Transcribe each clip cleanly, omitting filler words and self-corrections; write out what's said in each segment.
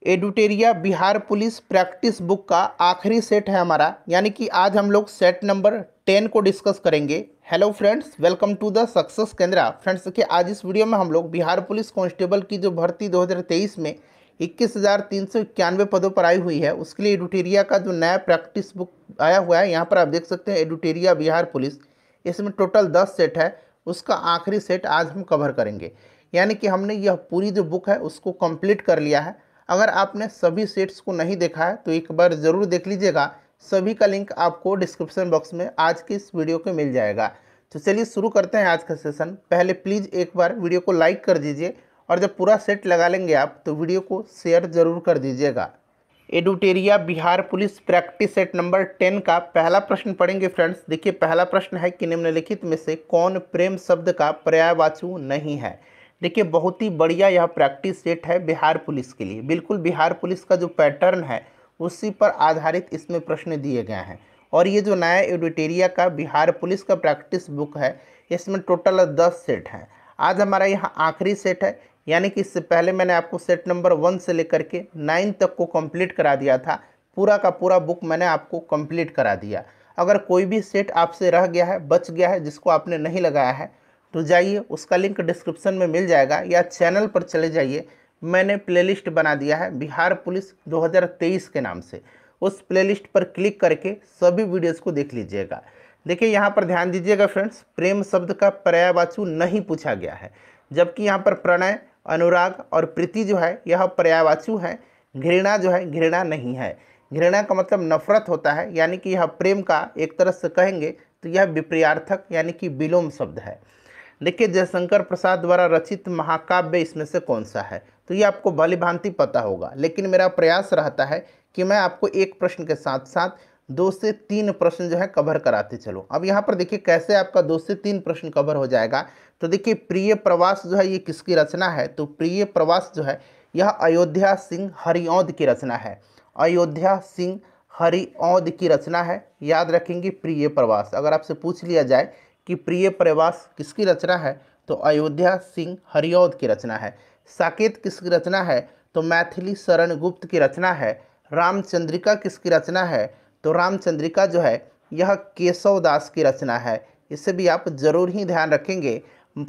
एडुटेरिया Bihar police practice book का आखिरी set है हमारा, यानी कि आज हम लोग सेट नंबर 10 को डिस्कस करेंगे। Hello friends, welcome to the success Kendra. Friends देखिए, आज इस वीडियो में हम लोग बिहार पुलिस कांस्टेबल की जो भर्ती 2023 में 21,391 पदों पर आई हुई है, उसके लिए एडुटेरिया का जो नया प्रैक्टिस बुक आया हुआ है, यहाँ पर आप देख सकते हैं एडुटेरिया बिहार पुलिस। इसमें टोटल 10 सेट है, उसका आखिरी सेट आज हम कवर करेंगे। यानी कि हमने यह पूरी जो बुक है उसको कंप्लीट कर लिया है। अगर आपने सभी सेट्स को नहीं देखा है तो एक बार ज़रूर देख लीजिएगा। सभी का लिंक आपको डिस्क्रिप्शन बॉक्स में आज के इस वीडियो के मिल जाएगा। तो चलिए शुरू करते हैं आज का सेशन। पहले प्लीज़ एक बार वीडियो को लाइक कर दीजिए, और जब पूरा सेट लगा लेंगे आप तो वीडियो को शेयर ज़रूर कर दीजिएगा। एडुटेरिया Bihar police practice set number 10 का पहला प्रश्न पढ़ेंगे। फ्रेंड्स देखिए, पहला प्रश्न है कि निम्नलिखित में से कौन प्रेम शब्द का पर्यायवाची नहीं है। देखिए, बहुत ही बढ़िया यह प्रैक्टिस सेट है बिहार पुलिस के लिए। बिल्कुल बिहार पुलिस का जो पैटर्न है उसी पर आधारित इसमें प्रश्न दिए गए हैं। और ये जो नया एडुटेरिया का बिहार पुलिस का प्रैक्टिस बुक है, इसमें टोटल 10 सेट हैं। आज हमारा यहाँ आखिरी सेट है, यानी कि इससे पहले मैंने आपको सेट नंबर 1 से लेकर के 9 तक को कंप्लीट करा दिया था। पूरा का पूरा बुक मैंने आपको कंप्लीट करा दिया। अगर कोई भी सेट आपसे रह गया है, बच गया है, जिसको आपने नहीं लगाया है, तो जाइए, उसका लिंक डिस्क्रिप्शन में मिल जाएगा, या चैनल पर चले जाइए। मैंने प्लेलिस्ट बना दिया है बिहार पुलिस 2023 के नाम से। उस प्लेलिस्ट पर क्लिक करके सभी वीडियोज़ को देख लीजिएगा। देखिए, यहाँ पर ध्यान दीजिएगा फ्रेंड्स, प्रेम शब्द का पर्यायवाची नहीं पूछा गया है, जबकि यहाँ पर प्रणय, अनुराग और प्रीति जो है यह पर्यायवाची है। घृणा जो है, घृणा नहीं है। घृणा का मतलब नफरत होता है, यानी कि यह प्रेम का एक तरह से कहेंगे तो यह विपर्यार्थक यानी कि विलोम शब्द है। देखिए, जयशंकर प्रसाद द्वारा रचित महाकाव्य इसमें से कौन सा है, तो ये आपको भली भांति पता होगा, लेकिन मेरा प्रयास रहता है कि मैं आपको एक प्रश्न के साथ साथ 2 से 3 प्रश्न जो है कवर कराते चलो। अब यहाँ पर देखिए कैसे आपका 2 से 3 प्रश्न कवर हो जाएगा। तो देखिए, प्रिय प्रवास जो है ये किसकी रचना है, तो प्रिय प्रवास जो है यह अयोध्या सिंह हरिऔंध की रचना है। अयोध्या सिंह हरिऔंध की रचना है। याद रखेंगे प्रिय प्रवास। अगर आपसे पूछ लिया जाए कि प्रिय प्रवास किसकी रचना है, तो अयोध्या सिंह हरिऔंध की रचना है। साकेत किसकी रचना है, तो मैथिली शरण गुप्त की रचना है। रामचंद्रिका किसकी रचना है, तो रामचंद्रिका जो है यह केशव दास की रचना है। इसे भी आप जरूर ही ध्यान रखेंगे।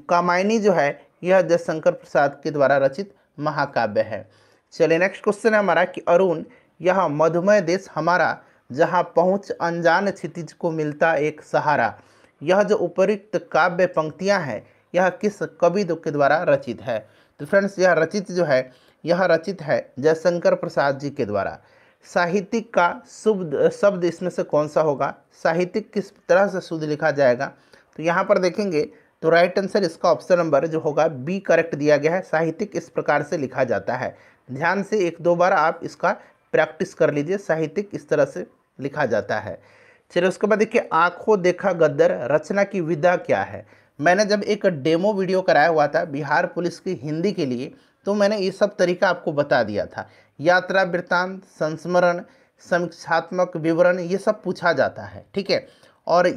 कामायनी जो है यह जयशंकर प्रसाद के द्वारा रचित महाकाव्य है। चलिए, नेक्स्ट क्वेश्चन है हमारा कि अरुण, यह मधुमय देश हमारा, जहाँ पहुँच अनजान क्षितिज को मिलता एक सहारा। यह जो उपयुक्त काव्य पंक्तियां हैं यह किस कवि के द्वारा रचित है, तो फ्रेंड्स यह रचित जो है यह रचित है जयशंकर प्रसाद जी के द्वारा। साहित्यिक का शुभ शब्द इसमें से कौन सा होगा, साहित्यिक किस तरह से शुद्ध लिखा जाएगा, तो यहाँ पर देखेंगे तो राइट आंसर इसका ऑप्शन नंबर जो होगा बी करेक्ट दिया गया है। साहित्यिक इस प्रकार से लिखा जाता है। ध्यान से 1-2 बार आप इसका प्रैक्टिस कर लीजिए, साहित्यिक इस तरह से लिखा जाता है। चलिए, उसके बाद देखिए, आंखों देखा गद्दर रचना की विधा क्या है। मैंने जब एक डेमो वीडियो कराया हुआ था बिहार पुलिस की हिंदी के लिए, तो मैंने ये सब तरीका आपको बता दिया था। यात्रा वृत्तांत, संस्मरण, समीक्षात्मक विवरण, ये सब पूछा जाता है, ठीक है। और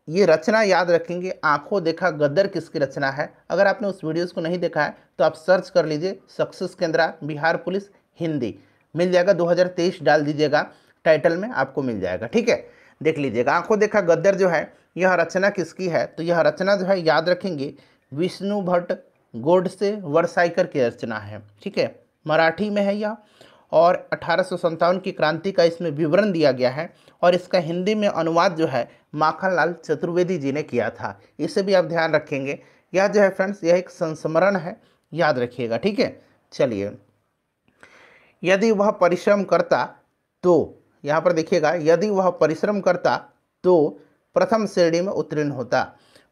ये रचना याद रखेंगे, आंखों देखा गद्दर किसकी रचना है। अगर आपने उस वीडियोज़ को नहीं देखा है तो आप सर्च कर लीजिए, सक्सेस केंद्रा बिहार पुलिस हिंदी मिल जाएगा। 2023 डाल दीजिएगा, टाइटल में आपको मिल जाएगा, ठीक है, देख लीजिएगा। आंखों देखा गद्दर जो है यह रचना किसकी है, तो यह रचना जो है याद रखेंगे विष्णु भट्ट गोडसे वर्साइकर की रचना है, ठीक है। मराठी में है यह, और 1857 की क्रांति का इसमें विवरण दिया गया है। और इसका हिंदी में अनुवाद जो है माखनलाल चतुर्वेदी जी ने किया था। इसे भी आप ध्यान रखेंगे। यह जो है फ्रेंड्स यह एक संस्मरण है, याद रखिएगा, ठीक है। चलिए, यदि वह परिश्रम करता तो, यहाँ पर देखिएगा, यदि वह परिश्रम करता तो प्रथम श्रेणी में उत्तीर्ण होता।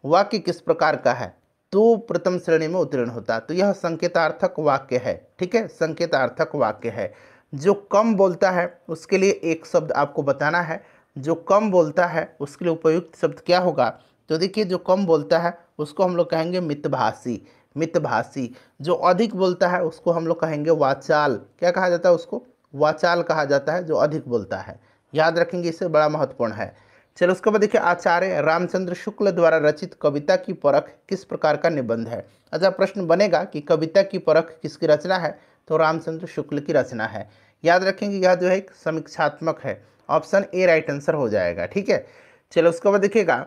वाक्य किस प्रकार का है, तो प्रथम श्रेणी में उत्तीर्ण होता, तो यह संकेतार्थक वाक्य है, ठीक है, संकेतार्थक वाक्य है। जो कम बोलता है उसके लिए एक शब्द आपको बताना है। जो कम बोलता है उसके लिए उपयुक्त शब्द क्या होगा, तो देखिए, जो कम बोलता है उसको हम लोग कहेंगे मितभाषी। मितभाषी। जो अधिक बोलता है उसको हम लोग कहेंगे वाचाल। क्या कहा जाता है उसको, वाचाल कहा जाता है, जो अधिक बोलता है। याद रखेंगे, इसे बड़ा महत्वपूर्ण है। चलो, उसके बाद देखिए, आचार्य रामचंद्र शुक्ल द्वारा रचित कविता की परख किस प्रकार का निबंध है। अच्छा, प्रश्न बनेगा कि कविता की परख किसकी रचना है, तो रामचंद्र शुक्ल की रचना है। याद रखेंगे यह जो है एक समीक्षात्मक है। ऑप्शन ए राइट आंसर हो जाएगा। ठीक है, चलो उसके बाद देखिएगा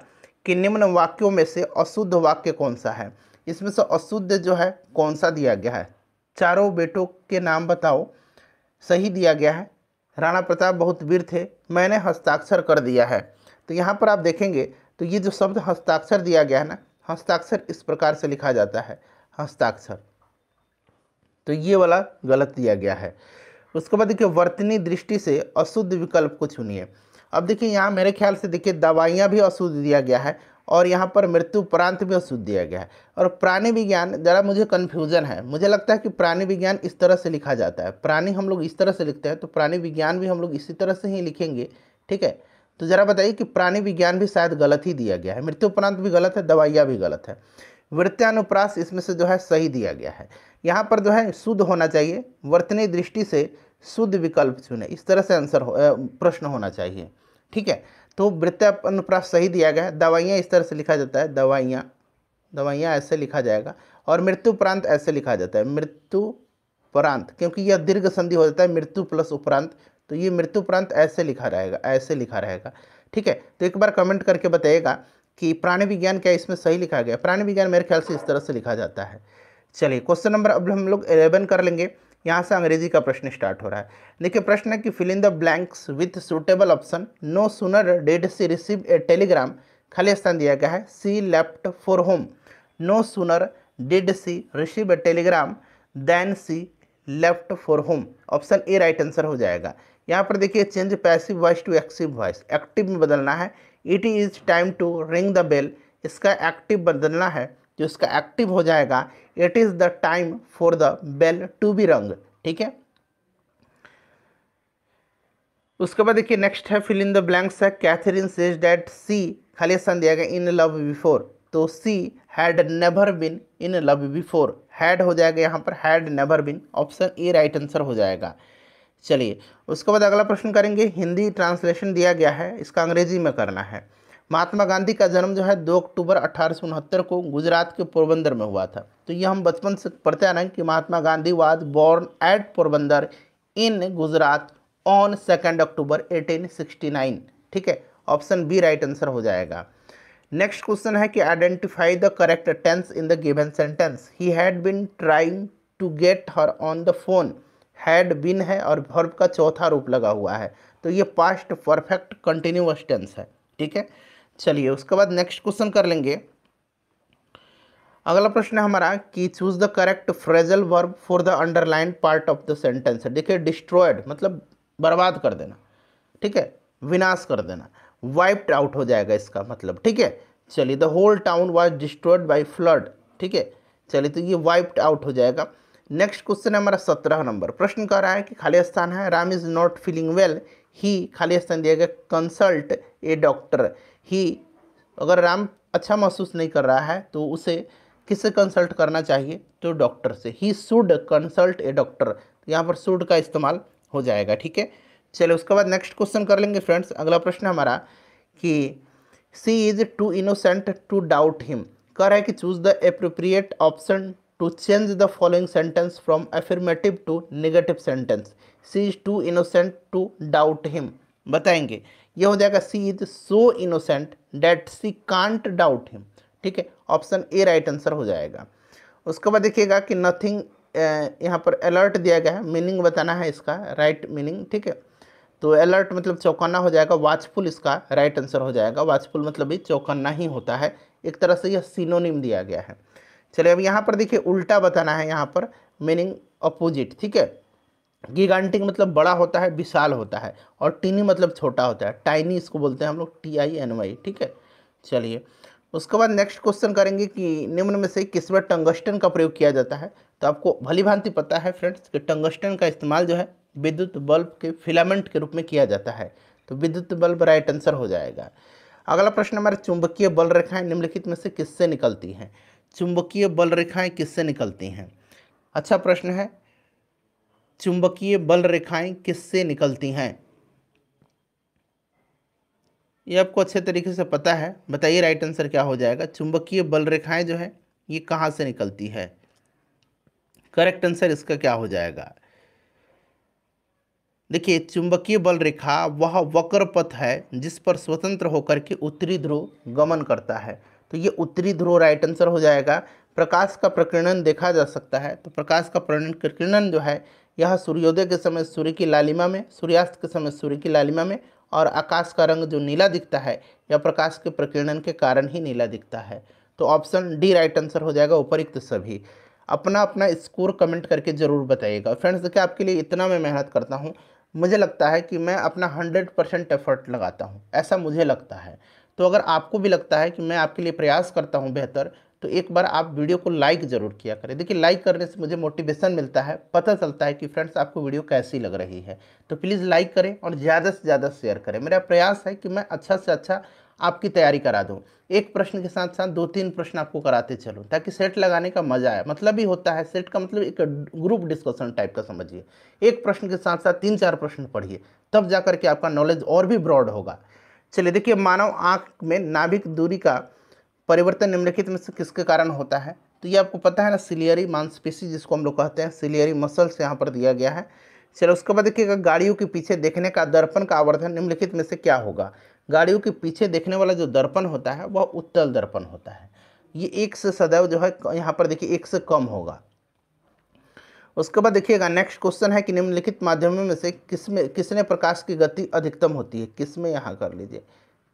कि निम्न वाक्यों में से अशुद्ध वाक्य कौन सा है। इसमें से अशुद्ध जो है कौन सा दिया गया है। चारों बेटों के नाम बताओ, सही दिया गया है। राणा प्रताप बहुत वीर थे, मैंने हस्ताक्षर कर दिया है। तो यहाँ पर आप देखेंगे तो ये जो शब्द हस्ताक्षर दिया गया है ना, हस्ताक्षर इस प्रकार से लिखा जाता है, हस्ताक्षर, तो ये वाला गलत दिया गया है। उसके बाद देखिए वर्तनी दृष्टि से अशुद्ध विकल्प को चुनिए। अब देखिए यहाँ मेरे ख्याल से देखिए दवाइयाँ भी अशुद्ध दिया गया है और यहाँ पर मृत्यु उपरांत भी अशुद्ध दिया गया है। और प्राणी विज्ञान ज़रा मुझे कन्फ्यूजन है, मुझे लगता है कि प्राणी विज्ञान इस तरह से लिखा जाता है, प्राणी हम लोग इस तरह से लिखते हैं, तो प्राणी विज्ञान भी हम लोग इसी तरह से ही लिखेंगे। ठीक है, तो ज़रा बताइए कि प्राणी विज्ञान भी शायद गलत ही दिया गया है, मृत्यु उपरांत भी गलत है, दवाइयाँ भी गलत है। वृत्यानुप्रास इसमें से जो है सही दिया गया है। यहाँ पर जो है शुद्ध होना चाहिए, वर्तनी दृष्टि से शुद्ध विकल्प चुने, इस तरह से आंसर प्रश्न होना चाहिए। ठीक है, तो वृत्यानुप्रास सही दिया गया है। दवाइयाँ इस तरह से लिखा जाता है, दवाइयाँ, दवाइयाँ ऐसे लिखा जाएगा। और मृत्यु उपरांत ऐसे लिखा जाता है, मृत्यु उपरांत, क्योंकि यह दीर्घ संधि हो जाता है मृत्यु प्लस उपरांत, तो ये मृत्यु उपरांत ऐसे लिखा रहेगा, ऐसे लिखा रहेगा। ठीक है, तो एक बार कमेंट करके बताइएगा कि प्राणी विज्ञान क्या इसमें सही लिखा गया। प्राणी विज्ञान मेरे ख्याल से इस तरह से लिखा जाता है। चलिए क्वेश्चन नंबर अब हम लोग 11 कर लेंगे। यहाँ से अंग्रेजी का प्रश्न स्टार्ट हो रहा है। देखिए प्रश्न है कि fill in the blanks with suitable option. No sooner did she receive a telegram, खाली स्थान दिया गया है, she left for home. No sooner did she receive a telegram then she left for home. Option A right answer हो जाएगा। यहाँ पर देखिए change passive voice to active voice, active में बदलना है। It is time to ring the bell, इसका active बदलना है, जो इसका एक्टिव हो जाएगा it is the time for the bell to be rung. ठीक है, उसके बाद देखिए नेक्स्ट है फिल इन द ब्लैंक्स है। कैथरीन सेज दैट सी, खाली स्थान दिया गया इन लव बिफोर, तो she had never been in love before, had हो जाएगा यहाँ पर, had never been. Option A right answer हो जाएगा। चलिए उसके बाद अगला प्रश्न करेंगे, हिंदी ट्रांसलेशन दिया गया है, इसका अंग्रेजी में करना है। महात्मा गांधी का जन्म जो है 2 अक्टूबर 1869 को गुजरात के पोरबंदर में हुआ था। तो ये हम बचपन से पढ़ते आ रहे हैं कि Mahatma Gandhi was born at Porbandar in Gujarat on 2 October 1869। ठीक है, ऑप्शन बी राइट आंसर हो जाएगा। नेक्स्ट क्वेश्चन है कि identify the correct tense in the given sentence. He had been trying to get her on the phone, had been है और verb का चौथा रूप लगा हुआ है, तो ये पास्ट परफेक्ट कंटिन्यूअस टेंस है। ठीक है, चलिए उसके बाद नेक्स्ट क्वेश्चन कर लेंगे। अगला प्रश्न है हमारा कि choose the correct phrasal verb for the underline part of the sentence. देखिए डिस्ट्रॉयड मतलब बर्बाद कर देना, ठीक है, विनाश कर देना, वाइप्ड आउट हो जाएगा इसका मतलब। ठीक है, चलिए the whole town was destroyed by flood. ठीक है, चलिए तो ये वाइप्ड आउट हो जाएगा। नेक्स्ट क्वेश्चन है हमारा 17 नंबर। प्रश्न कह रहा है कि खाली स्थान है, Ram is not feeling well, he, खाली स्थान दिया गया कंसल्ट ए डॉक्टर। ही, अगर राम अच्छा महसूस नहीं कर रहा है तो उसे किससे कंसल्ट करना चाहिए, तो डॉक्टर से। He should consult A doctor, तो यहाँ पर शुड का इस्तेमाल हो जाएगा। ठीक है, चलिए उसके बाद नेक्स्ट क्वेश्चन कर लेंगे फ्रेंड्स। अगला प्रश्न हमारा कि she is too innocent to doubt him, कह रहा है कि choose the appropriate option to change the following sentence from affirmative to negative sentence. She is too innocent to doubt him, बताएंगे। ये हो जाएगा she is so innocent that she can't doubt him. ठीक है, ऑप्शन ए राइट आंसर हो जाएगा। उसके बाद देखिएगा कि नथिंग, यहाँ पर अलर्ट दिया गया है, मीनिंग बताना है इसका, राइट मीनिंग। ठीक है, तो अलर्ट मतलब चौकन्ना हो जाएगा, वाचफुल इसका राइट आंसर हो जाएगा। वाचफुल मतलब भी चौकन्ना ही होता है, एक तरह से यह सिनोनिम दिया गया है। चलिए अब यहाँ पर देखिए उल्टा बताना है, यहाँ पर मीनिंग अपोजिट। ठीक है, गिगांटिक मतलब बड़ा होता है, विशाल होता है, और टीनी मतलब छोटा होता है, टाइनी इसको बोलते हैं हम लोग, TINY। ठीक है, चलिए उसके बाद नेक्स्ट क्वेश्चन करेंगे कि निम्न में से किसमें टंगस्टन का प्रयोग किया जाता है। तो आपको भली भांति पता है फ्रेंड्स कि टंगस्टन का इस्तेमाल जो है विद्युत बल्ब के फिलामेंट के रूप में किया जाता है, तो विद्युत बल्ब राइट आंसर हो जाएगा। अगला प्रश्न हमारे चुंबकीय बल रेखाएं निम्नलिखित में से किससे निकलती हैं। चुंबकीय बल रेखाएं किससे निकलती हैं, अच्छा प्रश्न है। चुंबकीय बल रेखाएं किससे निकलती हैं, ये आपको अच्छे तरीके से पता है, बताइए राइट आंसर क्या हो जाएगा। चुंबकीय बल रेखाएं जो है ये कहाँ से निकलती है, करेक्ट आंसर इसका क्या हो जाएगा? देखिए, चुंबकीय बल रेखा वह वक्र पथ है जिस पर स्वतंत्र होकर के उत्तरी ध्रुव गमन करता है। तो ये उत्तरी ध्रुव राइट आंसर हो जाएगा। प्रकाश का प्रकीर्णन देखा जा सकता है, तो प्रकाश का प्रकीर्णन जो है यह सूर्योदय के समय सूर्य की लालिमा में, सूर्यास्त के समय सूर्य की लालिमा में, और आकाश का रंग जो नीला दिखता है यह प्रकाश के प्रकीर्णन के कारण ही नीला दिखता है। तो ऑप्शन डी राइट आंसर हो जाएगा उपयुक्त सभी। अपना अपना स्कोर कमेंट करके ज़रूर बताइएगा। फ्रेंड्स देखिए, आपके लिए इतना मैं मेहनत करता हूँ, मुझे लगता है कि मैं अपना 100% एफर्ट लगाता हूँ, ऐसा मुझे लगता है। तो अगर आपको भी लगता है कि मैं आपके लिए प्रयास करता हूँ बेहतर, तो एक बार आप वीडियो को लाइक ज़रूर किया करें। देखिए, लाइक करने से मुझे मोटिवेशन मिलता है, पता चलता है कि फ्रेंड्स आपको वीडियो कैसी लग रही है। तो प्लीज़ लाइक करें और ज़्यादा से ज़्यादा शेयर करें। मेरा प्रयास है कि मैं अच्छा से अच्छा आपकी तैयारी करा दूँ। एक प्रश्न के साथ साथ 2-3 प्रश्न आपको कराते चलूँ, ताकि सेट लगाने का मजा आए। मतलब ही होता है सेट का मतलब एक ग्रुप डिस्कशन टाइप का समझिए। एक प्रश्न के साथ साथ 3-4 प्रश्न पढ़िए, तब जाकर के आपका नॉलेज और भी ब्रॉड होगा। चलिए देखिए, मानव आँख में नाभिक दूरी का परिवर्तन निम्नलिखित में से किसके कारण होता है? तो ये आपको पता है ना, सिलियरी मांसपेशी जिसको हम लोग कहते हैं, सिलियरी मसल्स यहाँ पर दिया गया है। चलो उसके बाद देखिएगा, गाड़ियों के पीछे देखने का दर्पण का आवर्धन निम्नलिखित में से क्या होगा? गाड़ियों के पीछे देखने वाला जो दर्पण होता है वह उत्तल दर्पण होता है। ये 1 से सदैव जो है यहाँ पर देखिए 1 से कम होगा। उसके बाद देखिएगा, नेक्स्ट क्वेश्चन है कि निम्नलिखित माध्यमों में से किसमें प्रकाश की गति अधिकतम होती है? किसमें, यहाँ कर लीजिए,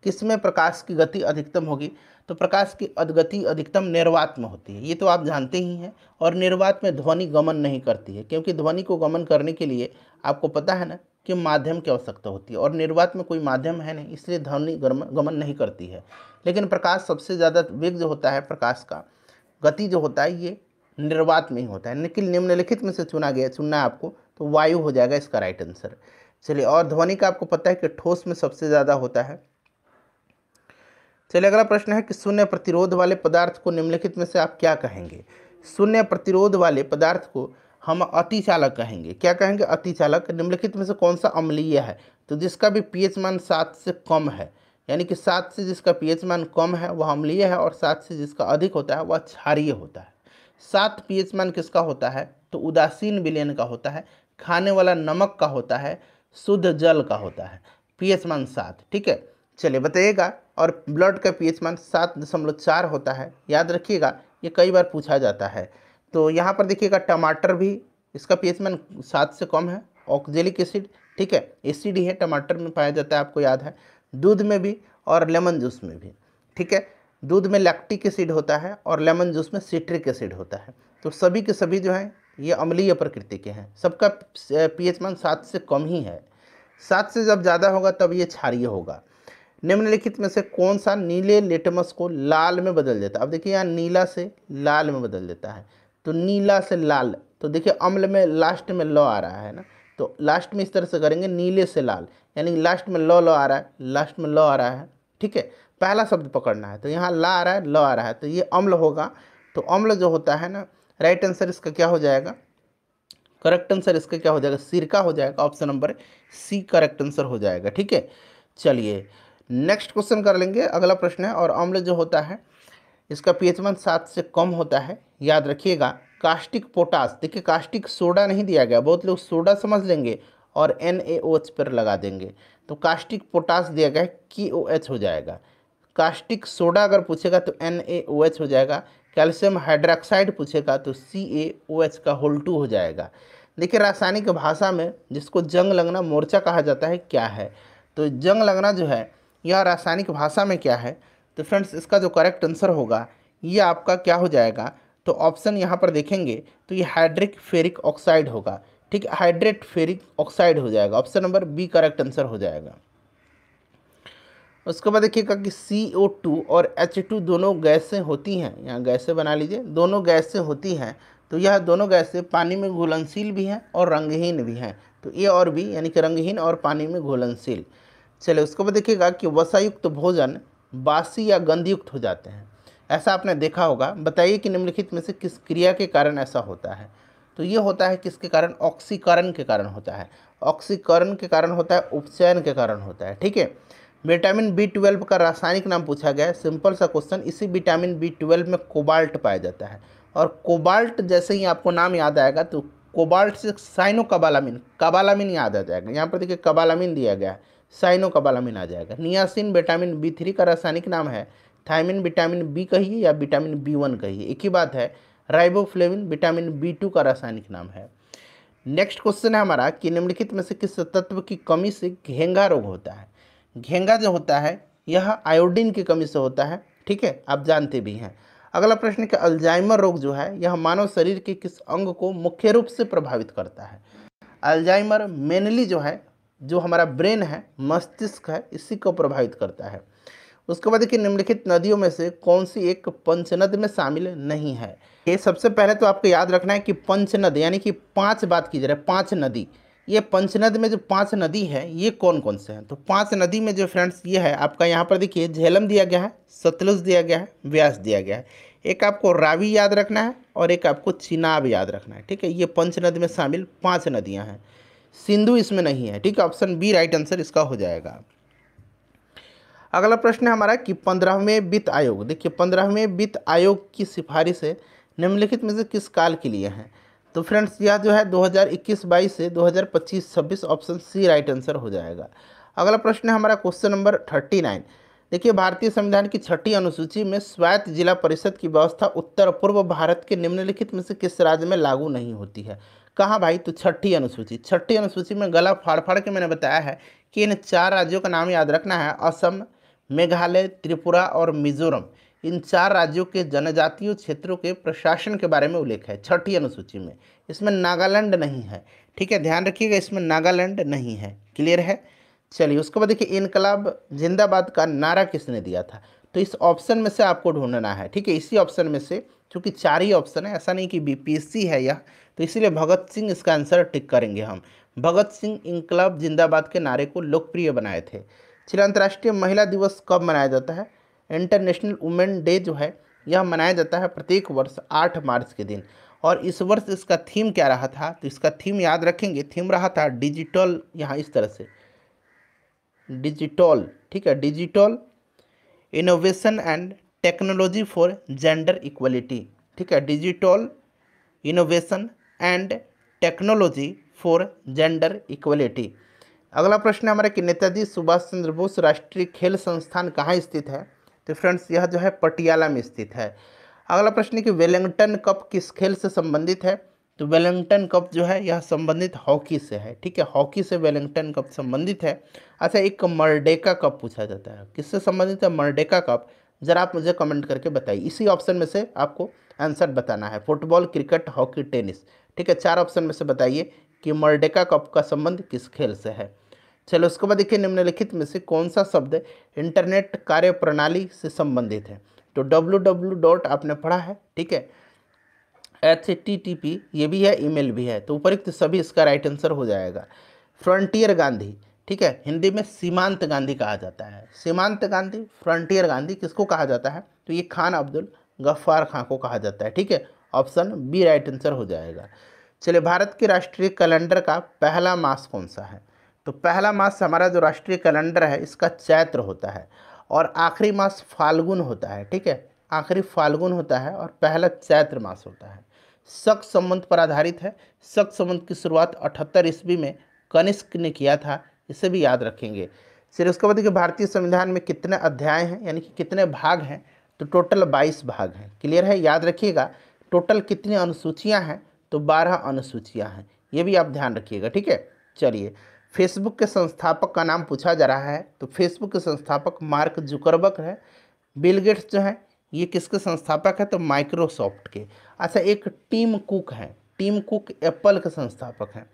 किसमें प्रकाश की गति अधिकतम होगी? तो प्रकाश की गति अधिकतम निर्वात में होती है, ये तो आप जानते ही हैं। और निर्वात में ध्वनि गमन नहीं करती है, क्योंकि ध्वनि को गमन करने के लिए आपको पता है ना कि माध्यम की आवश्यकता होती है, और निर्वात में कोई माध्यम है नहीं, इसलिए ध्वनि गमन नहीं करती है। लेकिन प्रकाश सबसे ज़्यादा वेग जो होता है, प्रकाश का गति जो होता है, ये निर्वात में ही होता है। लेकिन निम्नलिखित में से चुनना है आपको, तो वायु हो जाएगा इसका राइट आंसर। चलिए, और ध्वनि का आपको पता है कि ठोस में सबसे ज़्यादा होता है। चलिए, अगला प्रश्न है कि शून्य प्रतिरोध वाले पदार्थ को निम्नलिखित में से आप क्या कहेंगे? शून्य प्रतिरोध वाले पदार्थ को हम अतिचालक कहेंगे। क्या कहेंगे? अतिचालक। निम्नलिखित में से कौन सा अम्लीय है? तो जिसका भी पीएच मान 7 से कम है, यानी कि 7 से जिसका पीएच मान कम है वह अम्लीय है, और 7 से जिसका अधिक होता है वह क्षारीय होता है। 7 पीएच मान किसका होता है? तो उदासीन विलयन का होता है, खाने वाला नमक का होता है, शुद्ध जल का होता है। पीएच मान 7, ठीक है। चलिए बताइएगा, और ब्लड का पीएच मान 7.4 होता है, याद रखिएगा, ये कई बार पूछा जाता है। तो यहाँ पर देखिएगा, टमाटर भी इसका पीएच मान 7 से कम है, ऑक्जेलिक एसिड, ठीक है, एसिड ही है, टमाटर में पाया जाता है, आपको याद है। दूध में भी और लेमन जूस में भी, ठीक है। दूध में लैक्टिक एसिड होता है और लेमन जूस में सिट्रिक एसिड होता है। तो सभी के सभी जो हैं ये अम्लीय प्रकृति के हैं, सबका पीएच मान 7 से कम ही है। 7 से जब ज़्यादा होगा तब ये क्षारीय होगा। निम्नलिखित में से कौन सा नीले लिटमस को लाल में बदल देता है? अब देखिए, यहाँ नीला से लाल में बदल देता है, तो नीला से लाल, तो देखिए अम्ल में लास्ट में ल आ रहा है ना, तो लास्ट में इस तरह से करेंगे, नीले से लाल, यानी लास्ट में ल आ रहा है, लास्ट में ल आ रहा है, ठीक है। पहला शब्द पकड़ना है, तो यहाँ ला आ रहा है, ल आ रहा है, तो ये अम्ल होगा। तो अम्ल जो होता है ना, राइट आंसर इसका क्या हो जाएगा? करेक्ट आंसर इसका क्या हो जाएगा? सिरका हो जाएगा। Option number C correct answer हो जाएगा, ठीक है। चलिए नेक्स्ट क्वेश्चन कर लेंगे, अगला प्रश्न है, और अम्ल जो होता है इसका पीएच मान 7 से कम होता है, याद रखिएगा। कास्टिक पोटास, देखिए कास्टिक सोडा नहीं दिया गया, बहुत लोग सोडा समझ लेंगे और NaOH पर लगा देंगे, तो कास्टिक पोटास दिया गया है, KOH हो जाएगा। कास्टिक सोडा अगर पूछेगा तो NaOH हो जाएगा। कैल्शियम हाइड्रोक्साइड पूछेगा तो CaOH का होल 2 हो जाएगा। देखिए, रासायनिक भाषा में जिसको जंग लगना मोर्चा कहा जाता है, क्या है? तो जंग लगना जो है यह रासायनिक भाषा में क्या है? तो फ्रेंड्स, इसका जो करेक्ट आंसर होगा ये आपका क्या हो जाएगा? तो ऑप्शन यहाँ पर देखेंगे तो ये हाइड्रिक फेरिक ऑक्साइड होगा, ठीक है, हाइड्रेट फेरिक ऑक्साइड हो जाएगा। Option number B correct answer हो जाएगा। उसके बाद देखिएगा कि CO2 और H2 दोनों गैसें होती हैं, यहाँ गैसें बना लीजिए, दोनों गैसें होती हैं, तो यह दोनों गैसें पानी में घुलनशील भी हैं और रंगहीन भी हैं। तो ए और बी, यानी कि रंगहीन और पानी में घुलनशील। चलिए उसके बाद देखिएगा कि वसायुक्त भोजन बासी या गंधयुक्त हो जाते हैं, ऐसा आपने देखा होगा। बताइए कि निम्नलिखित में से किस क्रिया के कारण ऐसा होता है? तो ये होता है किसके कारण? ऑक्सीकरण के कारण होता है। ऑक्सीकरण के कारण होता है, उपचयन के कारण होता है, ठीक है। विटामिन B12 का रासायनिक नाम पूछा गया है, सिंपल सा क्वेश्चन। इसी विटामिन B12 में कोबाल्ट पाया जाता है, और कोबाल्ट जैसे ही आपको नाम याद आएगा तो कोबाल्ट से साइनोकोबालामिन, कोबालामिन याद आ जाएगा। यहाँ पर देखिए कोबालामिन दिया गया है, साइनोकोबालामिन आ जाएगा। नियासिन विटामिन B3 का रासायनिक नाम है। थायमिन विटामिन बी कहिए या विटामिन B1 कहिए, एक ही बात है। राइबोफ्लेविन विटामिन B2 का रासायनिक नाम है। नेक्स्ट क्वेश्चन है हमारा कि निम्नलिखित में से किस तत्व की कमी से घेंगा रोग होता है। घेंगा जो होता है यह आयोडीन की कमी से होता है, ठीक है, आप जानते भी हैं। अगला प्रश्न है कि अल्जाइमर रोग जो है यह मानव शरीर के किस अंग को मुख्य रूप से प्रभावित करता है। अल्जाइमर मेनली जो है, जो हमारा ब्रेन है, मस्तिष्क है, इसी को प्रभावित करता है। उसके बाद देखिए निम्नलिखित नदियों में से कौन सी एक पंचनद में शामिल नहीं है। ये सबसे पहले तो आपको याद रखना है कि पंचनद यानी कि 5 बात की जा रही है, 5 नदी। ये पंचनद में जो 5 नदी है ये कौन कौन से हैं, तो 5 नदी में जो फ्रेंड्स ये है आपका, यहाँ पर देखिए झेलम दिया गया है, सतलुज दिया गया है, व्यास दिया गया है। एक आपको रावी याद रखना है और एक आपको चिनाब याद रखना है, ठीक है। ये पंचनद में शामिल 5 नदियाँ हैं। सिंधु इसमें नहीं है, ठीक है। ऑप्शन बी राइट आंसर इसका हो जाएगा। अगला प्रश्न है हमारा कि 15वें वित्त आयोग, देखिए 15वें वित्त आयोग की सिफारिश है निम्नलिखित में से किस काल के लिए है। तो फ्रेंड्स यह जो है 2021-22 से 2025-26, ऑप्शन सी राइट आंसर हो जाएगा। अगला प्रश्न है हमारा क्वेश्चन नंबर 39। देखिए भारतीय संविधान की 6ठी अनुसूची में स्वायत्त जिला परिषद की व्यवस्था उत्तर पूर्व भारत के निम्नलिखित में से किस राज्य में लागू नहीं होती है। कहाँ भाई, तो 6ठी अनुसूची। 6ठी अनुसूची में गला फाड़ फाड़ के मैंने बताया है कि इन 4 राज्यों का नाम याद रखना है। असम, मेघालय, त्रिपुरा और मिजोरम, इन 4 राज्यों के जनजातीय क्षेत्रों के प्रशासन के बारे में उल्लेख है 6ठी अनुसूची में। इसमें नागालैंड नहीं है, ठीक है, ध्यान रखिएगा, इसमें नागालैंड नहीं है। क्लियर है। चलिए उसके बाद देखिए इनकलाब जिंदाबाद का नारा किसने दिया था। तो इस ऑप्शन में से आपको ढूंढना है, ठीक है, इसी ऑप्शन में से, क्योंकि 4 ही ऑप्शन है, ऐसा नहीं कि BPSC है यह, तो इसीलिए भगत सिंह इसका आंसर टिक करेंगे हम। भगत सिंह इनकलाब जिंदाबाद के नारे को लोकप्रिय बनाए थे। चलिए अंतर्राष्ट्रीय महिला दिवस कब मनाया जाता है। इंटरनेशनल वुमेन डे जो है यह मनाया जाता है प्रत्येक वर्ष 8 मार्च के दिन। और इस वर्ष इसका थीम क्या रहा था, तो इसका थीम याद रखेंगे, थीम रहा था डिजिटल, यहाँ इस तरह से डिजिटल, ठीक है, digital innovation and technology for gender equality, ठीक है, digital innovation and technology for gender equality. अगला प्रश्न है हमारा कि नेताजी सुभाष चंद्र बोस राष्ट्रीय खेल संस्थान कहाँ स्थित है। तो फ्रेंड्स यह जो है पटियाला में स्थित है। अगला प्रश्न है कि वेलिंगटन कप किस खेल से संबंधित है। तो वेलिंगटन कप जो है यह संबंधित हॉकी से है, ठीक है, हॉकी से वेलिंगटन कप संबंधित है। अच्छा, एक मर्डेका कप पूछा जाता है, किससे संबंधित है मर्डेका कप, जरा आप मुझे कमेंट करके बताइए। इसी ऑप्शन में से आपको आंसर बताना है, फुटबॉल, क्रिकेट, हॉकी, टेनिस, ठीक है, 4 ऑप्शन में से बताइए कि मर्डेका कप का संबंध किस खेल से है। चलो उसके बाद देखिए निम्नलिखित में से कौन सा शब्द इंटरनेट कार्य प्रणाली से संबंधित है। तो www आपने पढ़ा है, ठीक है, HTTP ये भी है, ईमेल भी है, तो उपरोक्त सभी इसका राइट आंसर हो जाएगा। फ्रंटियर गांधी, ठीक है, हिंदी में सीमांत गांधी कहा जाता है। सीमांत गांधी, फ्रंटियर गांधी किसको कहा जाता है, तो ये खान अब्दुल गफ्फार खां को कहा जाता है, ठीक है, ऑप्शन बी राइट आंसर हो जाएगा। चलिए भारत के राष्ट्रीय कैलेंडर का पहला मास कौन सा है। तो पहला मास हमारा जो राष्ट्रीय कैलेंडर है इसका चैत्र होता है और आखिरी मास फाल्गुन होता है, ठीक है, आखिरी फाल्गुन होता है और पहला चैत्र मास होता है। शक संबंध पर आधारित है। शक संबंध की शुरुआत 78 ईस्वी में कनिष्क ने किया था, इसे भी याद रखेंगे। फिर उसके बाद देखिए भारतीय संविधान में कितने अध्याय हैं यानी कि कितने भाग हैं। तो टोटल 22 भाग हैं। क्लियर है, याद रखिएगा। टोटल कितनी अनुसूचियाँ हैं, तो 12 अनुसूचियाँ हैं, ये भी आप ध्यान रखिएगा, ठीक है। चलिए फेसबुक के संस्थापक का नाम पूछा जा रहा है। तो फेसबुक के संस्थापक मार्क जुकरबर्ग है। बिल गेट्स जो है ये किसके संस्थापक है, तो माइक्रोसॉफ्ट के। अच्छा, एक टीम कुक है, टीम कुक एप्पल के संस्थापक हैं।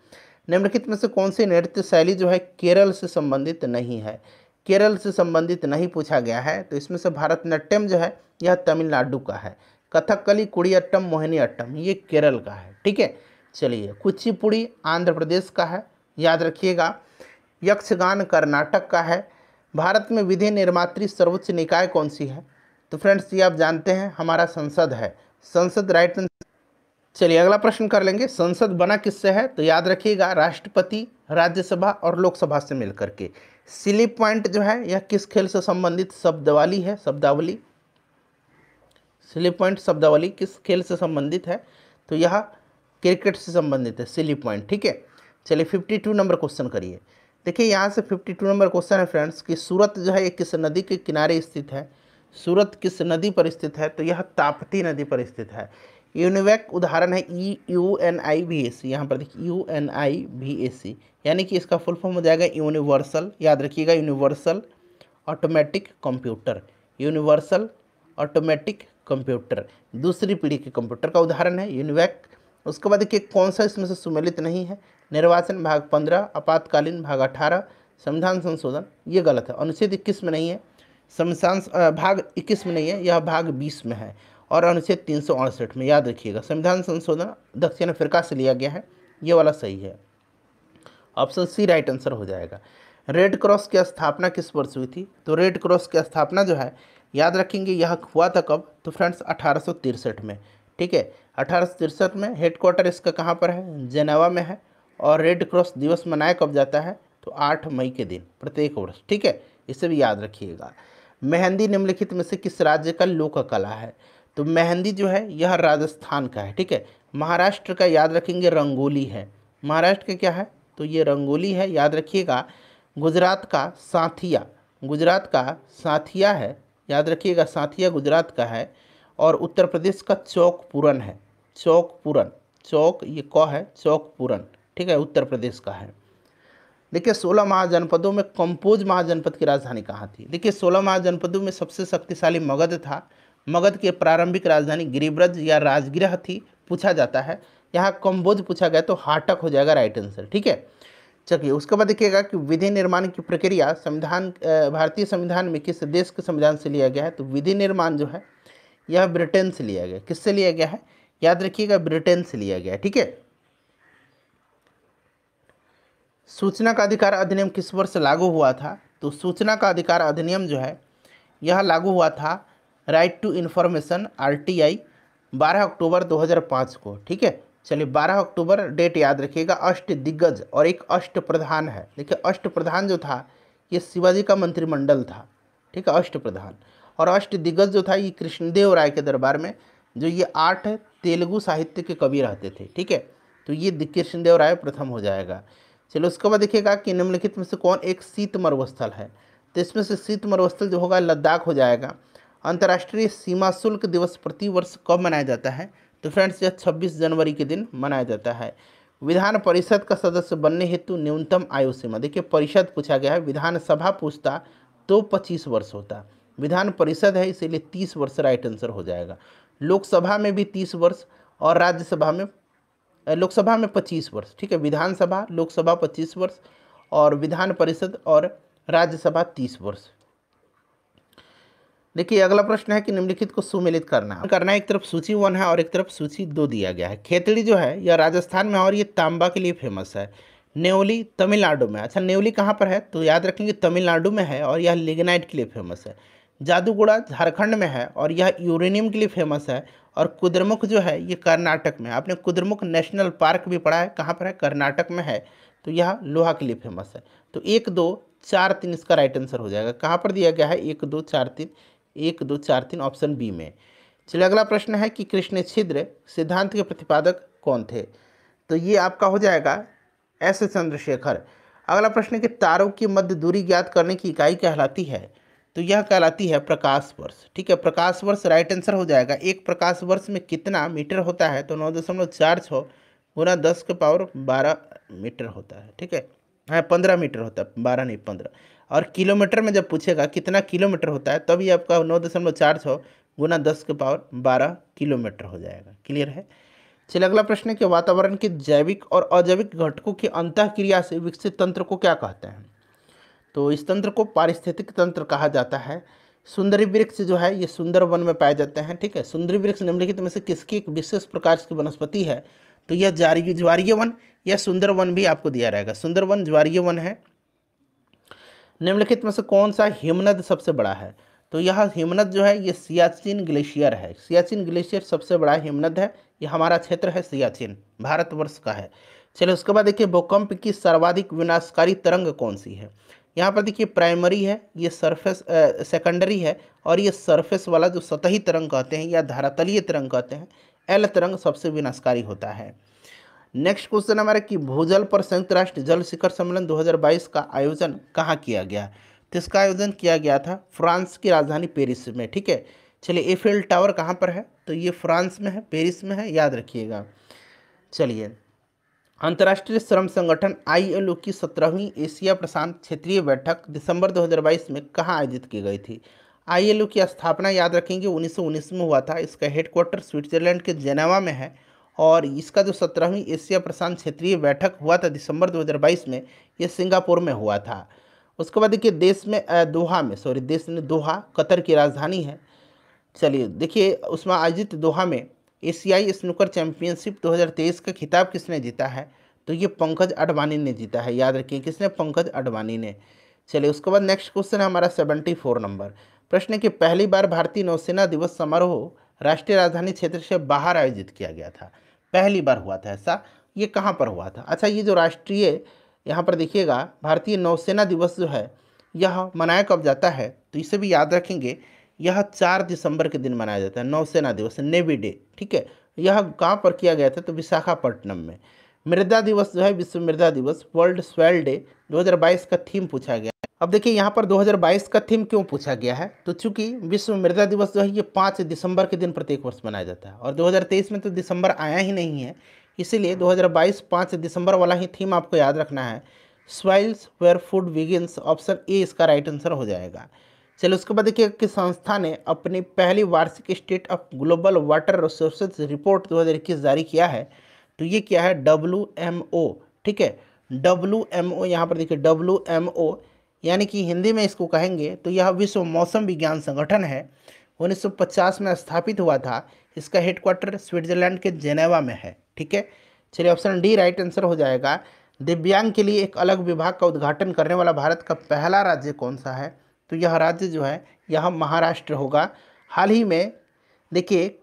निम्नलिखित में से कौन सी नृत्य शैली जो है केरल से संबंधित नहीं है। केरल से संबंधित नहीं पूछा गया है, तो इसमें से भारतनाट्यम जो है यह तमिलनाडु का है। कथकली, कुडियाट्टम, मोहिनीअट्टम ये केरल का है, ठीक है। चलिए कुचिपुड़ी आंध्र प्रदेश का है, याद रखिएगा। यक्षगान कर्नाटक का है। भारत में विधि निर्मात्री सर्वोच्च निकाय कौन सी है। तो फ्रेंड्स ये आप जानते हैं हमारा संसद है, संसद राइट। चलिए अगला प्रश्न कर लेंगे, संसद बना किससे है। तो याद रखिएगा राष्ट्रपति, राज्यसभा और लोकसभा से मिलकर के। स्लिप पॉइंट जो है यह किस खेल से संबंधित शब्दावली है, शब्दावली। सिली पॉइंट शब्दावली किस खेल से संबंधित है? तो यह क्रिकेट से संबंधित है, सिली पॉइंट। ठीक है, चलिए 52 नंबर क्वेश्चन करिए। देखिए यहाँ से 52 नंबर क्वेश्चन है फ्रेंड्स कि सूरत जो है ये किस नदी के किनारे स्थित है? सूरत किस नदी पर स्थित है? तो यह ताप्ती नदी पर स्थित है। यूनिवैक उदाहरण है UNIVAC, यहाँ पर देखिए UNIVAC, यानी कि इसका फुल फॉर्म हो जाएगा यूनिवर्सल, याद रखिएगा, universal automatic computer. Universal automatic computer दूसरी पीढ़ी के कंप्यूटर का उदाहरण है यूनिवैक। उसके बाद देखिए कौन सा इसमें से सुमेलित नहीं है? निर्वाचन भाग 15, आपातकालीन भाग 18, संविधान संशोधन, ये गलत है। अनुच्छेद 21 में नहीं है, संविधान भाग 21 में नहीं है, यह भाग 20 में है और अनुच्छेद 368 में, याद रखिएगा। संविधान संशोधन दक्षिण अफ्रीका से लिया गया है, ये वाला सही है, ऑप्शन सी राइट आंसर हो जाएगा। रेड क्रॉस की स्थापना किस वर्ष हुई थी? तो रेड क्रॉस की स्थापना जो है याद रखेंगे यह हुआ था कब? तो फ्रेंड्स 1863 में। ठीक है, 1863 में। हेडक्वार्टर इसका कहाँ पर है? जेनेवा में है। और रेड क्रॉस दिवस मनाया कब जाता है? तो 8 मई के दिन प्रत्येक वर्ष। ठीक है, इसे भी याद रखिएगा। मेहंदी निम्नलिखित में से किस राज्य का लोक कला है? तो मेहंदी जो है यह राजस्थान का है। ठीक है, महाराष्ट्र का याद रखेंगे रंगोली है। महाराष्ट्र का क्या है? तो ये रंगोली है, याद रखिएगा। गुजरात का साथिया, गुजरात का साथिया है, याद रखिएगा, साथिया गुजरात का है। और उत्तर प्रदेश का चौक पूरन है, चौक पूरन, चौक ये क है, चौक पूरन। ठीक है, उत्तर प्रदेश का है। देखिए 16 महाजनपदों में कंपोज महाजनपद की राजधानी कहाँ थी? देखिए 16 महाजनपदों में सबसे शक्तिशाली मगध था। मगध की प्रारंभिक राजधानी गिरिब्रज या राजगृह थी, पूछा जाता है। यहाँ कंबोज पूछा गया तो हाटक हो जाएगा राइट आंसर। ठीक है, चलिए उसके बाद देखिएगा कि विधि निर्माण की प्रक्रिया संविधान भारतीय संविधान में किस देश के संविधान से लिया गया है? तो विधि निर्माण जो है यह ब्रिटेन से लिया गया। किससे लिया गया है? याद रखिएगा, ब्रिटेन से लिया गया है। ठीक है, सूचना का अधिकार अधिनियम किस वर्ष लागू हुआ था? तो सूचना का अधिकार अधिनियम जो है यह लागू हुआ था राइट टू इन्फॉर्मेशन RTI 12 अक्टूबर 2005 को। ठीक है, चलिए 12 अक्टूबर डेट याद रखिएगा। अष्ट दिग्गज और एक अष्ट प्रधान है। देखिए अष्ट प्रधान जो था ये शिवाजी का मंत्रिमंडल था। ठीक है, अष्ट प्रधान। और अष्ट दिग्गज जो था ये कृष्णदेव राय के दरबार में, जो ये 8 तेलुगु साहित्य के कवि रहते थे। ठीक है, तो ये कृष्णदेव राय प्रथम हो जाएगा। चलो उसके बाद देखिएगा कि निम्नलिखित में से कौन एक शीत मरुस्थल है? तो इसमें से शीत मरुस्थल जो होगा लद्दाख हो जाएगा। अंतर्राष्ट्रीय सीमा शुल्क दिवस प्रतिवर्ष कब मनाया जाता है? तो फ्रेंड्स यह 26 जनवरी के दिन मनाया जाता है। विधान परिषद का सदस्य बनने हेतु न्यूनतम आयु सीमा, देखिए परिषद पूछा गया है, विधानसभा पूछता तो 25 वर्ष होता। विधान परिषद है इसीलिए 30 वर्ष राइट आंसर हो जाएगा। लोकसभा में भी 30 वर्ष और राज्यसभा में, लोकसभा में 25 वर्ष। ठीक है, विधानसभा लोकसभा 25 वर्ष और विधान परिषद और राज्यसभा 30 वर्ष। देखिए अगला प्रश्न है कि निम्नलिखित को सुमेलित करना है। एक तरफ सूची 1 है और एक तरफ सूची 2 दिया गया है। खेतड़ी जो है यह राजस्थान में और ये तांबा के लिए फेमस है। नेवली तमिलनाडु में। अच्छा, नेवली कहाँ पर है? तो याद रखेंगे तमिलनाडु में है और यह लिग्नाइट के लिए फेमस है। जादूगोड़ा झारखंड में है और यह यूरेनियम के लिए फेमस है। और कुद्रेमुख जो है ये कर्नाटक में है। आपने कुद्रेमुख नेशनल पार्क भी पढ़ा है, कहाँ पर है? कर्नाटक में है। तो यह लोहा के लिए फेमस है। तो 1 2 4 3 इसका राइट आंसर हो जाएगा। कहाँ पर दिया गया है? 1 2 4 3, 1 2 4 3 ऑप्शन बी में। चलिए अगला प्रश्न है कि कृष्ण छिद्र सिद्धांत के प्रतिपादक कौन थे? तो ये आपका हो जाएगा S चंद्रशेखर। अगला प्रश्न है कि तारों की मध्य दूरी ज्ञात करने की इकाई कहलाती है? तो यह कहलाती है प्रकाश वर्ष। ठीक है, प्रकाश वर्ष राइट आंसर हो जाएगा। एक प्रकाश वर्ष में कितना मीटर होता है? तो 9.46 गुना 10 के पावर 12 मीटर होता है। ठीक है, हाँ 15 मीटर होता है, 12 नहीं 15। और किलोमीटर में जब पूछेगा कितना किलोमीटर होता है तब ये आपका 9.46 गुना 10 के पावर 12 किलोमीटर हो जाएगा। क्लियर है? चलिए अगला प्रश्न है कि वातावरण के जैविक और अजैविक घटकों की अंतःक्रिया से विकसित तंत्र को क्या कहते हैं? तो इस तंत्र को पारिस्थितिक तंत्र कहा जाता है। सुंदरी वृक्ष जो है ये सुंदर वन में पाए जाते हैं। ठीक है, सुंदरी वृक्ष निम्नलिखित में से किसकी एक विशेष प्रकार की वनस्पति है? तो यह ज्वारीय वन या सुंदर वन भी आपको दिया रहेगा। सुंदर वन ज्वारीय वन है। निम्नलिखित में से कौन सा हिमनद सबसे बड़ा है? तो यह हिमनद जो है ये सियाचिन ग्लेशियर है। सियाचिन ग्लेशियर सबसे बड़ा हिमनद है। ये हमारा क्षेत्र है सियाचिन, भारतवर्ष का है। चलिए उसके बाद देखिए भूकंप की सर्वाधिक विनाशकारी तरंग कौन सी है? यहाँ पर देखिए प्राइमरी है, ये सरफेस सेकेंडरी है, और ये सरफेस वाला जो सतही तरंग कहते हैं या धरातलीय तरंग कहते हैं, एल तरंग सबसे विनाशकारी होता है। नेक्स्ट क्वेश्चन हमारा कि भूजल पर संयुक्त राष्ट्र जल शिखर सम्मेलन 2022 का आयोजन कहाँ किया गया। तो इसका आयोजन किया गया था फ्रांस की राजधानी पेरिस में। ठीक है, चलिए एफिल टावर कहाँ पर है, तो ये फ्रांस में है, पेरिस में है, याद रखिएगा। चलिए, अंतर्राष्ट्रीय श्रम संगठन ILO की 17वीं एशिया प्रशांत क्षेत्रीय बैठक दिसंबर 2022 में कहाँ आयोजित की गई थी। ILO की स्थापना याद रखेंगे 1919 में हुआ था। इसका हेडक्वार्टर स्विट्जरलैंड के जेनेवा में है, और इसका जो 17वीं एशिया प्रशांत क्षेत्रीय बैठक हुआ था दिसंबर 2022 में, ये सिंगापुर में हुआ था। उसके बाद देखिए देश में दोहा कतर की राजधानी है। चलिए देखिए, उसमें आयोजित दोहा में एशियाई स्नूकर चैंपियनशिप 2023 का खिताब किसने जीता है, तो ये पंकज अडवाणी ने जीता है। याद रखिए किसने, पंकज अडवाणी ने। चलिए उसके बाद नेक्स्ट क्वेश्चन है हमारा 74 नंबर प्रश्न है कि पहली बार भारतीय नौसेना दिवस समारोह राष्ट्रीय राजधानी क्षेत्र से बाहर आयोजित किया गया था। पहली बार हुआ था ऐसा, ये कहाँ पर हुआ था। अच्छा, ये जो राष्ट्रीय, यहाँ पर देखिएगा भारतीय नौसेना दिवस जो है यह मनाया कब जाता है, तो इसे भी याद रखेंगे। यह 4 दिसंबर के दिन मनाया जाता है, नौसेना दिवस, नेवी डे। ठीक है, यह कहाँ पर किया गया था, तो विशाखापट्टनम में। मृदा दिवस जो है, विश्व मृदा दिवस, वर्ल्ड सॉइल डे 2022 का थीम पूछा गया। अब देखिए यहाँ पर 2022 का थीम क्यों पूछा गया है, तो चूंकि विश्व मृदा दिवस जो है ये 5 दिसंबर के दिन प्रत्येक वर्ष मनाया जाता है, और 2023 में तो दिसंबर आया ही नहीं है, इसीलिए 2022 5 दिसंबर वाला ही थीम आपको याद रखना है। Soils where food begins, option A इसका राइट आंसर हो जाएगा। चलिए उसके बाद देखिए कि संस्था ने अपनी पहली वार्षिक state of global water resources report 2021 जारी किया है। तो ये क्या है, WMO। ठीक है, WMO, यहाँ पर देखिए WMO यानी कि हिंदी में इसको कहेंगे तो यह विश्व मौसम विज्ञान संगठन है। 1950 में स्थापित हुआ था। इसका हेडक्वार्टर स्विट्जरलैंड के जेनेवा में है। ठीक है, चलिए ऑप्शन डी राइट आंसर हो जाएगा। दिव्यांग के लिए एक अलग विभाग का उद्घाटन करने वाला भारत का पहला राज्य कौन सा है, तो यह राज्य जो है यह महाराष्ट्र होगा। हाल ही में देखिए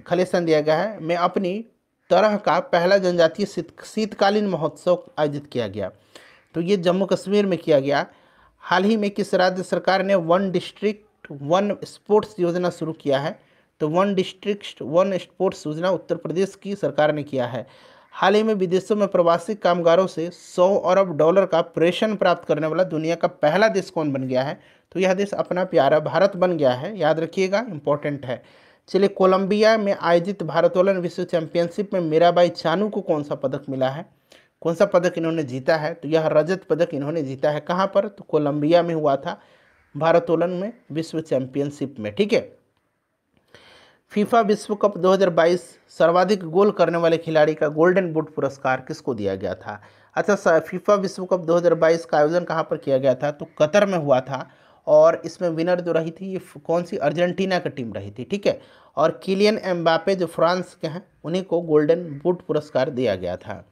खलिस्तान दिया गया है में अपनी तरह का पहला जनजातीय शीतकालीन महोत्सव आयोजित किया गया, तो ये जम्मू कश्मीर में किया गया। हाल ही में किस राज्य सरकार ने 1 डिस्ट्रिक्ट 1 स्पोर्ट्स योजना शुरू किया है, तो 1 डिस्ट्रिक्ट 1 स्पोर्ट्स योजना उत्तर प्रदेश की सरकार ने किया है। हाल ही में विदेशों में प्रवासी कामगारों से 100 अरब डॉलर का प्रेषण प्राप्त करने वाला दुनिया का पहला देश कौन बन गया है, तो यह देश अपना प्यारा भारत बन गया है। याद रखिएगा, इंपॉर्टेंट है। चलिए कोलंबिया में आयोजित भारोत्तोलन विश्व चैंपियनशिप में मीराबाई चानू को कौन सा पदक मिला है, कौन सा पदक इन्होंने जीता है, तो यह रजत पदक इन्होंने जीता है। कहाँ पर, तो कोलंबिया में हुआ था भारोत्तोलन में विश्व चैंपियनशिप में। ठीक है, फीफा विश्व कप 2022 सर्वाधिक गोल करने वाले खिलाड़ी का गोल्डन बूट पुरस्कार किसको दिया गया था। अच्छा, फीफा विश्व कप 2022 का आयोजन कहाँ पर किया गया था, तो कतर में हुआ था, और इसमें विनर जो रही थी ये कौन सी, अर्जेंटीना की टीम रही थी। ठीक है, और किलियन एम्बापे जो फ्रांस के हैं उन्हीं को गोल्डन बूट पुरस्कार दिया गया था।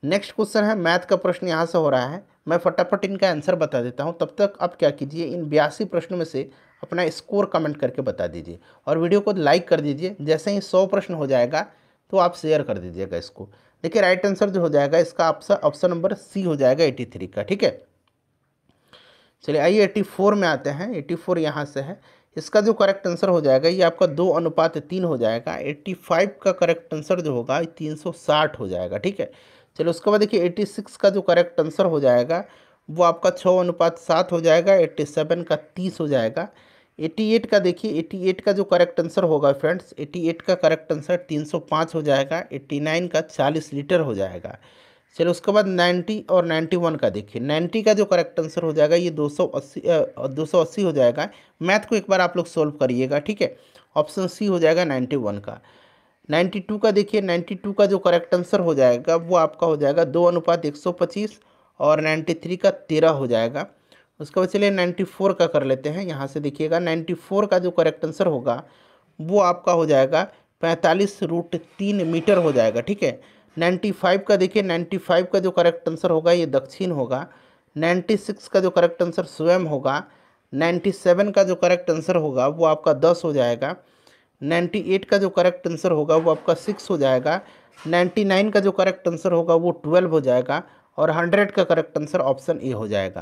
नेक्स्ट क्वेश्चन है मैथ का प्रश्न यहाँ से हो रहा है, मैं फटाफट इनका आंसर बता देता हूँ, तब तक आप क्या कीजिए, इन 82 प्रश्नों में से अपना स्कोर कमेंट करके बता दीजिए, और वीडियो को लाइक कर दीजिए। जैसे ही 100 प्रश्न हो जाएगा तो आप शेयर कर दीजिएगा इसको। देखिए राइट आंसर जो हो जाएगा इसका ऑप्शन नंबर सी हो जाएगा 83 का। ठीक है, चलिए आइए 84 में आते हैं। 84 यहाँ से है, इसका जो करेक्ट आंसर हो जाएगा ये आपका 2:3 हो जाएगा। 85 का करेक्ट आंसर जो होगा 360 हो जाएगा। ठीक है, चलो उसके बाद देखिए 86 का जो करेक्ट आंसर हो जाएगा वो आपका 6:7 हो जाएगा। 87 का 30 हो जाएगा। 88 का देखिए 88 का जो करेक्ट आंसर होगा फ्रेंड्स, 88 का करेक्ट आंसर 305 हो जाएगा। 89 का 40 लीटर हो जाएगा। चलो उसके बाद 90 और 91 का देखिए, 90 का जो करेक्ट आंसर हो जाएगा ये 280 हो जाएगा। मैथ को एक बार आप लोग सोल्व करिएगा। ठीक है, ऑप्शन सी हो जाएगा 91 का। 92 का देखिए, 92 का जो करेक्ट आंसर हो जाएगा वो आपका हो जाएगा 2:125, और 93 का 13 हो जाएगा। उसके बाद चलिए 94 का कर लेते हैं। यहाँ से देखिएगा 94 का जो करेक्ट आंसर होगा वो आपका हो जाएगा 45√3 मीटर हो जाएगा। ठीक है, 95 का देखिए, 95 का जो करेक्ट आंसर होगा ये दक्षिण होगा। 96 का जो करेक्ट आंसर स्वयं होगा। 97 का जो करेक्ट आंसर होगा वो आपका 10 हो जाएगा। 98 का जो करेक्ट आंसर होगा वो आपका 6 हो जाएगा। 99 का जो करेक्ट आंसर होगा वो 12 हो जाएगा, और 100 का करेक्ट आंसर ऑप्शन ए हो जाएगा।